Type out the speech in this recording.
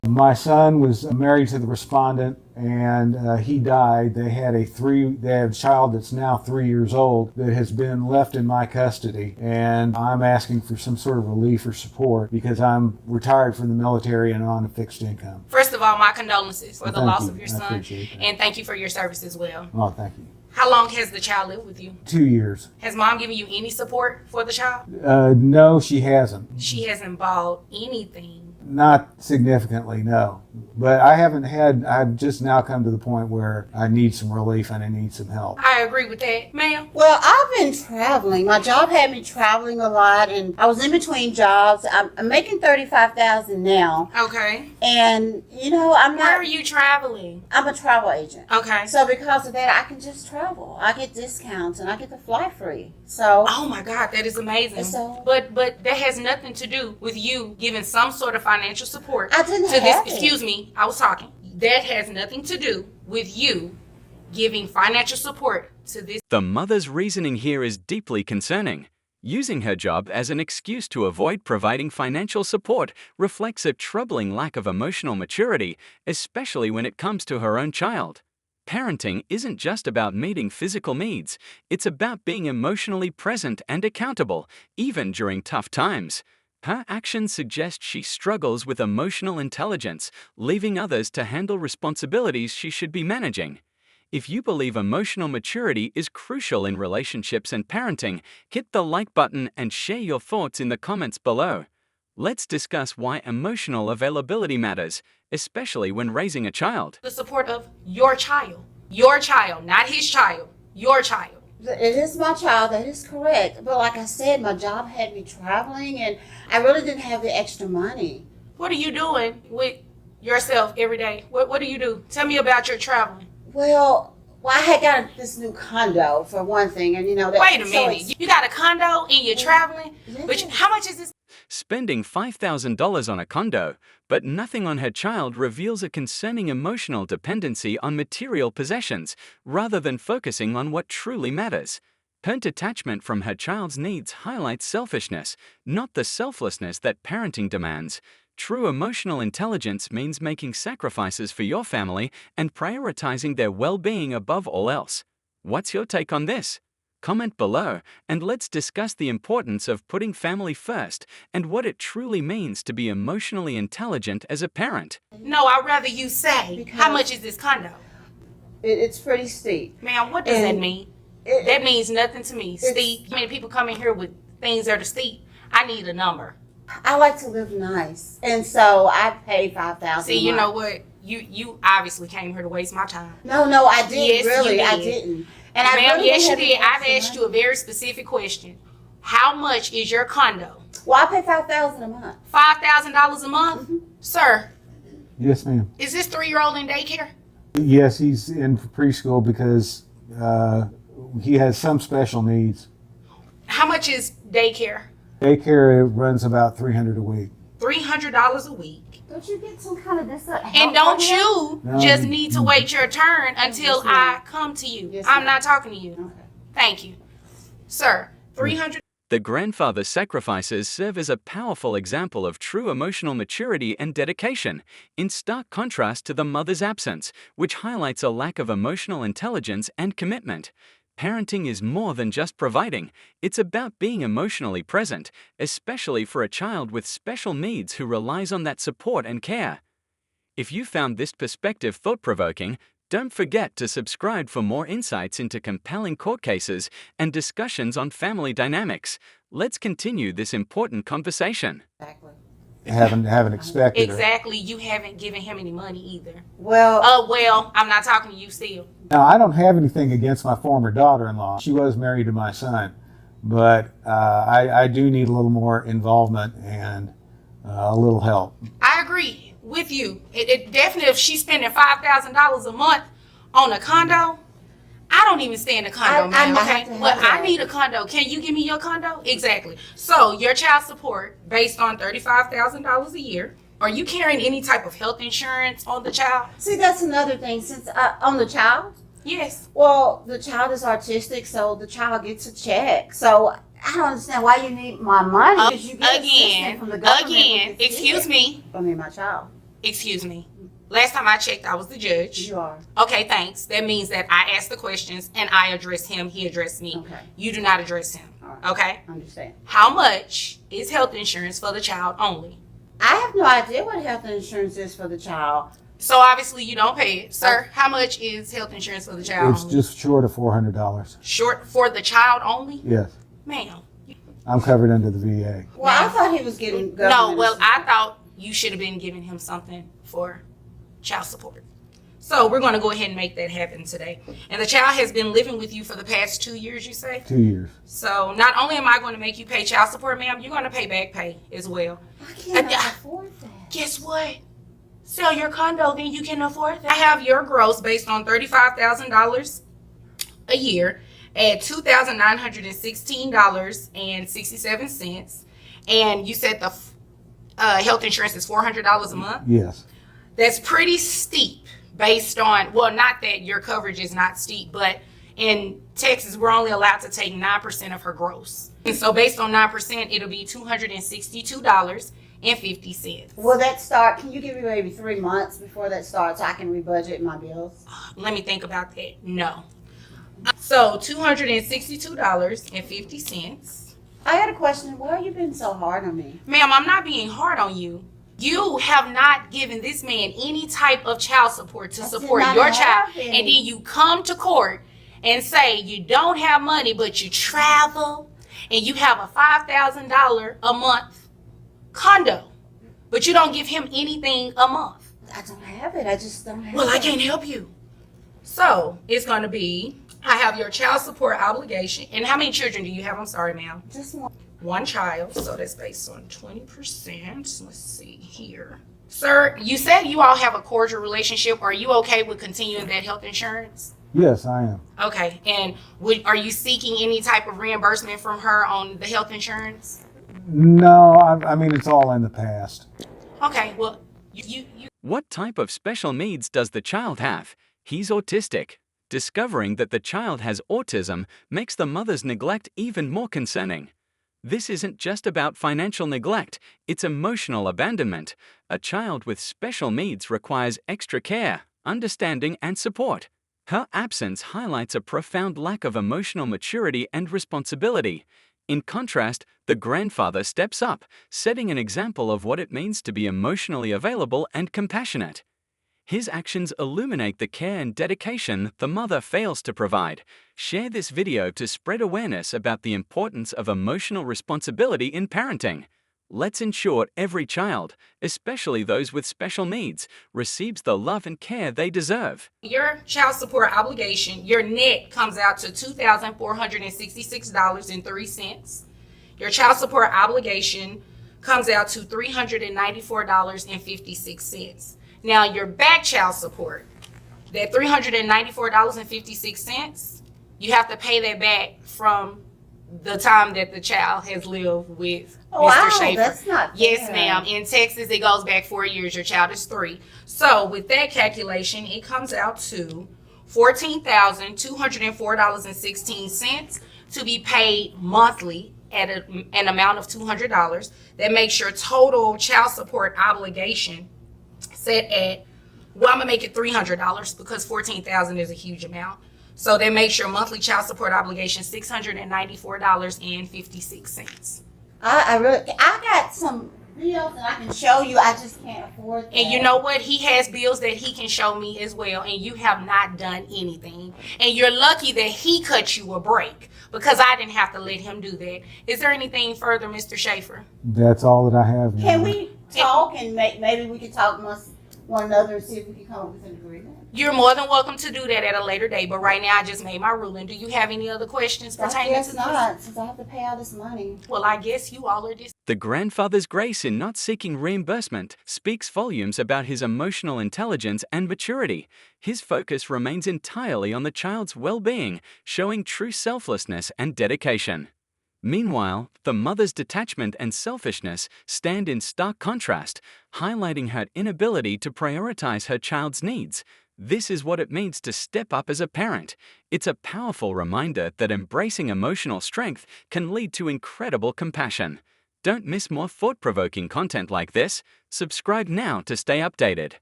My son was married to the respondent, and he died. They had a child that's now 3 years old that has been left in my custody, and I'm asking for some sort of relief or support because I'm retired from the military and on a fixed income. First of all, my condolences for the loss of your I son, appreciate that. and thank you for your service as well. Oh, thank you. How long has the child lived with you? 2 years. Has mom given you any support for the child? No, she hasn't. She hasn't bought anything. Not significantly, no. But I've just now come to the point where I need some relief and I need some help. I agree with that, ma'am. Well, I've been traveling. My job had me traveling a lot, and I was in between jobs. I'm making $35,000 now, Okay. and I'm Where are not. you traveling? I'm a travel agent. Okay. So because of that, I can just travel. I get discounts, and I get to fly free. So Oh my God, that is amazing. So- But that has nothing to do with you giving some sort of financial support I didn't to have this. it. Excuse me, I was talking. That has nothing to do with you giving financial support to this. The mother's reasoning here is deeply concerning. Using her job as an excuse to avoid providing financial support reflects a troubling lack of emotional maturity, especially when it comes to her own child. Parenting isn't just about meeting physical needs, it's about being emotionally present and accountable, even during tough times. Her actions suggest she struggles with emotional intelligence, leaving others to handle responsibilities she should be managing. If you believe emotional maturity is crucial in relationships and parenting, hit the like button and share your thoughts in the comments below. Let's discuss why emotional availability matters, especially when raising a child. The support of your child. Your child, not his child. Your child. it is my child. That is correct. But like I said, my job had me traveling, and I really didn't have the extra money. What are you doing with yourself every day? What do you do? Tell me about your traveling. Well, I had got this new condo for one thing, and that. Wait a so minute. You got a condo and you're traveling? But how much is this? Spending $5,000 on a condo, but nothing on her child reveals a concerning emotional dependency on material possessions, rather than focusing on what truly matters. Her detachment from her child's needs highlights selfishness, not the selflessness that parenting demands. True emotional intelligence means making sacrifices for your family and prioritizing their well-being above all else. What's your take on this? Comment below, and let's discuss the importance of putting family first and what it truly means to be emotionally intelligent as a parent. No, I'd rather you say, how much is this condo? It's pretty steep. Ma'am, what does that mean? It- That means nothing to me. Steep. How many people come in here with things that are steep? I need a number. I like to live nice, and so I pay $5,000. See, you know what? You obviously came here to waste my time. No, I didn't. Yes, really, you I did. didn't. And I Ma'am, really yes, you had did. the I've extra asked you a money. very specific question. How much is your condo? Well, I pay $5,000 a month. $5,000 a month? Sir, Yes, ma'am. is this 3-year-old in daycare? Yes, he's in preschool because he has some special needs. How much is daycare? Daycare runs about $300 a week. $300 a week. Don't you get some kind of this? And don't you No. just need to wait your turn until Yes, ma'am. I come to you. Yes, I'm ma'am. not talking to you. Okay. Thank you. Sir, 300. The grandfather's sacrifices serve as a powerful example of true emotional maturity and dedication, in stark contrast to the mother's absence, which highlights a lack of emotional intelligence and commitment. Parenting is more than just providing, it's about being emotionally present, especially for a child with special needs who relies on that support and care. If you found this perspective thought-provoking, don't forget to subscribe for more insights into compelling court cases and discussions on family dynamics. Let's continue this important conversation. Exactly. Haven't expected her. Exactly. You haven't given him any money either. Well, Well, I'm not talking to you still. Now, I don't have anything against my former daughter-in-law. She was married to my son, but I do need a little more involvement and a little help. I agree with you. It definitely, if she's spending $5,000 a month on a condo, I don't even stay in a condo, I man. might Okay, have to have but I that. need a condo. Can you give me your condo? Exactly. So your child support based on $35,000 a year. Are you carrying any type of health insurance on the child? see, that's another thing. Since on the child, Yes. well, the child is autistic, so the child gets a check. So I don't understand why you need my money. Because you get assistance from the government with the Excuse check. me. I mean, my child. Excuse me. Last time I checked, I was the judge. You are. Okay, thanks. That means that I asked the questions and I addressed him. He addressed me. Okay. You do not address him. All right. Okay? Understand. How much is health insurance for the child only? I have no idea what health insurance is for the child. So obviously you don't pay it. Sir, how much is health insurance for the child It's only? just short of $400. Short for the child only? Yes. Ma'am. I'm covered under the VA. Well, I thought he was getting No, government well, I assistance. thought you should have been giving him something for child support. So we're going to go ahead and make that happen today. And the child has been living with you for the past 2 years, you say? 2 years. So not only am I going to make you pay child support, ma'am, you're going to pay back pay as well. I can't afford that. Guess what? Sell your condo, then you can afford that. I have your gross based on $35,000 a year at $2,916.67. And you said the health insurance is $400 a month? Yes. That's pretty steep based on, well, not that your coverage is not steep, but in Texas, we're only allowed to take 9% of her gross. And so based on 9%, it'll be $262.50. Will that start? Can you give me maybe 3 months before that starts so I can rebudget my bills? Let me think about that. No. So $262.50. I got a question. Why are you being so hard on me? Ma'am, I'm not being hard on you. You have not given this man any type of child support to support not your child. happen. And then you come to court and say you don't have money, but you travel and you have a $5,000 a month condo, but you don't give him anything a month. I don't have it. I just don't have Well, it. I can't help you. So it's going to be, I have your child support obligation. And how many children do you have? I'm sorry, ma'am. Just one. One child, so that's based on 20%. Let's see here. Sir, you said you all have a cordial relationship. Are you okay with continuing that health insurance? Yes, I am. Okay, and are you seeking any type of reimbursement from her on the health insurance? No, I mean, it's all in the past. Okay, well, you What type of special needs does the child have? He's autistic. Discovering that the child has autism makes the mother's neglect even more concerning. This isn't just about financial neglect, it's emotional abandonment. A child with special needs requires extra care, understanding, and support. Her absence highlights a profound lack of emotional maturity and responsibility. In contrast, the grandfather steps up, setting an example of what it means to be emotionally available and compassionate. His actions illuminate the care and dedication the mother fails to provide. Share this video to spread awareness about the importance of emotional responsibility in parenting. Let's ensure every child, especially those with special needs, receives the love and care they deserve. your child support obligation, your net comes out to $2,466.03. Your child support obligation comes out to $394.56. Now, your back child support, that $394.56, you have to pay that back from the time that the child has lived with Oh, Mr. wow, Schaefer. that's not Yes, fair. ma'am. In Texas, it goes back 4 years. Your child is 3. So with that calculation, it comes out to $14,204.16 to be paid monthly at an amount of $200. That makes your total child support obligation set at, well, I'm gonna make it $300 because $14,000 is a huge amount. So that makes your monthly child support obligation $694.56. I got some bills and I can show you. I just can't afford that. And you know what? He has bills that he can show me as well, and you have not done anything. And you're lucky that he cut you a break because I didn't have to let him do that. Is there anything further, Mr. Schaefer? That's all that I have. Can ma'am. we talk and maybe we can talk amongst one another and see if we can come up with an agreement? You're more than welcome to do that at a later date, but right now I just made my ruling. Do you have any other questions I pertaining to guess this? not, since I have to pay all this money. Well, I guess you all are dis- The grandfather's grace in not seeking reimbursement speaks volumes about his emotional intelligence and maturity. His focus remains entirely on the child's well-being, showing true selflessness and dedication. Meanwhile, the mother's detachment and selfishness stand in stark contrast, highlighting her inability to prioritize her child's needs. This is what it means to step up as a parent. It's a powerful reminder that embracing emotional strength can lead to incredible compassion. Don't miss more thought-provoking content like this. Subscribe now to stay updated.